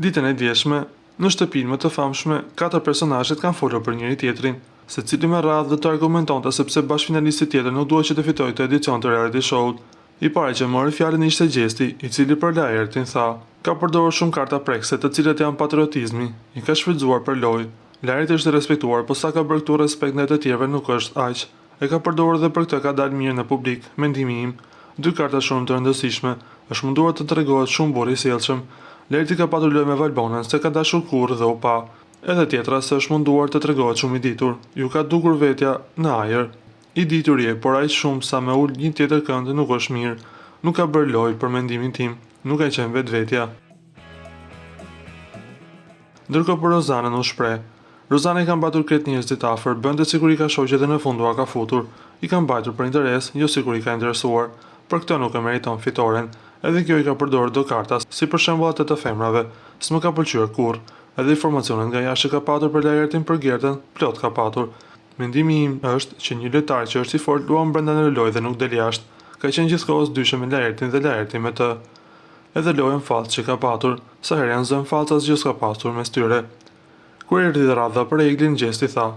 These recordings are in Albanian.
Ditën e djeshme, në shtëpinë më të famshme, 4 personazhet kanë folur për njëri tjetrin, secili me radhë dhe të argumentonte sepse bashkëfinalisti tjetër nuk duhet që të fitojë këtë edicion të reality show-t. I pari që mori fjalën ishte Gjesti, i cili për lajërtin tha: "Ka përdorur shumë karta prekse, të cilat janë patriotizmi, i ka shfrytzuar për lojë. Lajërti është respektuar, po sa ka bërë këtu respekt ndaj të tjerëve nuk është aq. E ka përdorur dhe për këtë ka dalë mirë në publik, mendimi im. 2 karta shumë të rëndësishme, është munduar të tregohet shumë burr i sjellshëm. Lajërti ka patur lojë me Valbonën, se ka dashur kurrë dhe u pa. Edhe tjetra se është munduar të tregohet shumë i ditur, ju ka dukur vetja në ajër. I ditur je, por aq shumë sa me ul një tjetër kënd nuk është mirë. Nuk ka bërë lojë për mendimin tim, nuk ka qenë vetvetja." Ndërkohë për Rozanën u shpreh: "Rozana i ka mbatur krejt njerëzit afër, bënte sikur i ka shoqë dhe në fund ua ka futur. I ka mbajtur për interes, jo sikur i ka interesuar. Për këtë nuk e meriton fitoren. Edhe kjo i ka përdorur do karta, si për shembull atë të femrave. S'më ka pëlqyer kurrë. Edhe informacionet nga jashtë ka patur për lajërtin për Gertën, plot ka patur. Mendimi im është që një lojtar që është i fortë luan brenda në lojë dhe nuk del jashtë. Ka qenë gjithkohës dyshe me lajërtin dhe lajërti me të. Edhe lojën falcë që ka patur, sa herë janë zënë falca asgjë s'ka pasur mes tyre." Kur erdhi radha për Eglin, Gjesti tha: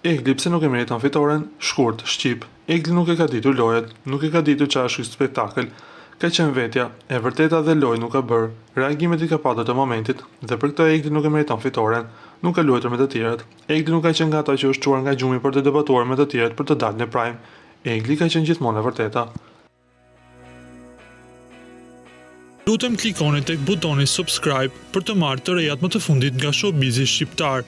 "Egli pse nuk e meriton fitoren?" Shkurt, shqip. Egli nuk e ka ditur lojët, nuk e ka ditur çfarë është ky spektakël. Ka qenë vetja, e vërteta dhe lojë nuk ka bërë. Reagimet i ka patur të momentit, dhe për këtë Egli nuk e meriton fitoren. Nuk ka luajtur me të tjerët. Egli nuk ka qenë nga ata që është çuar nga gjumi për të debatuar me të tjerët për të dalë në prime. Egli ka qenë gjithmonë e vërteta. Lutem klikoni tek butoni subscribe për të marrë të rejat më të fundit nga Showbizi shqiptar.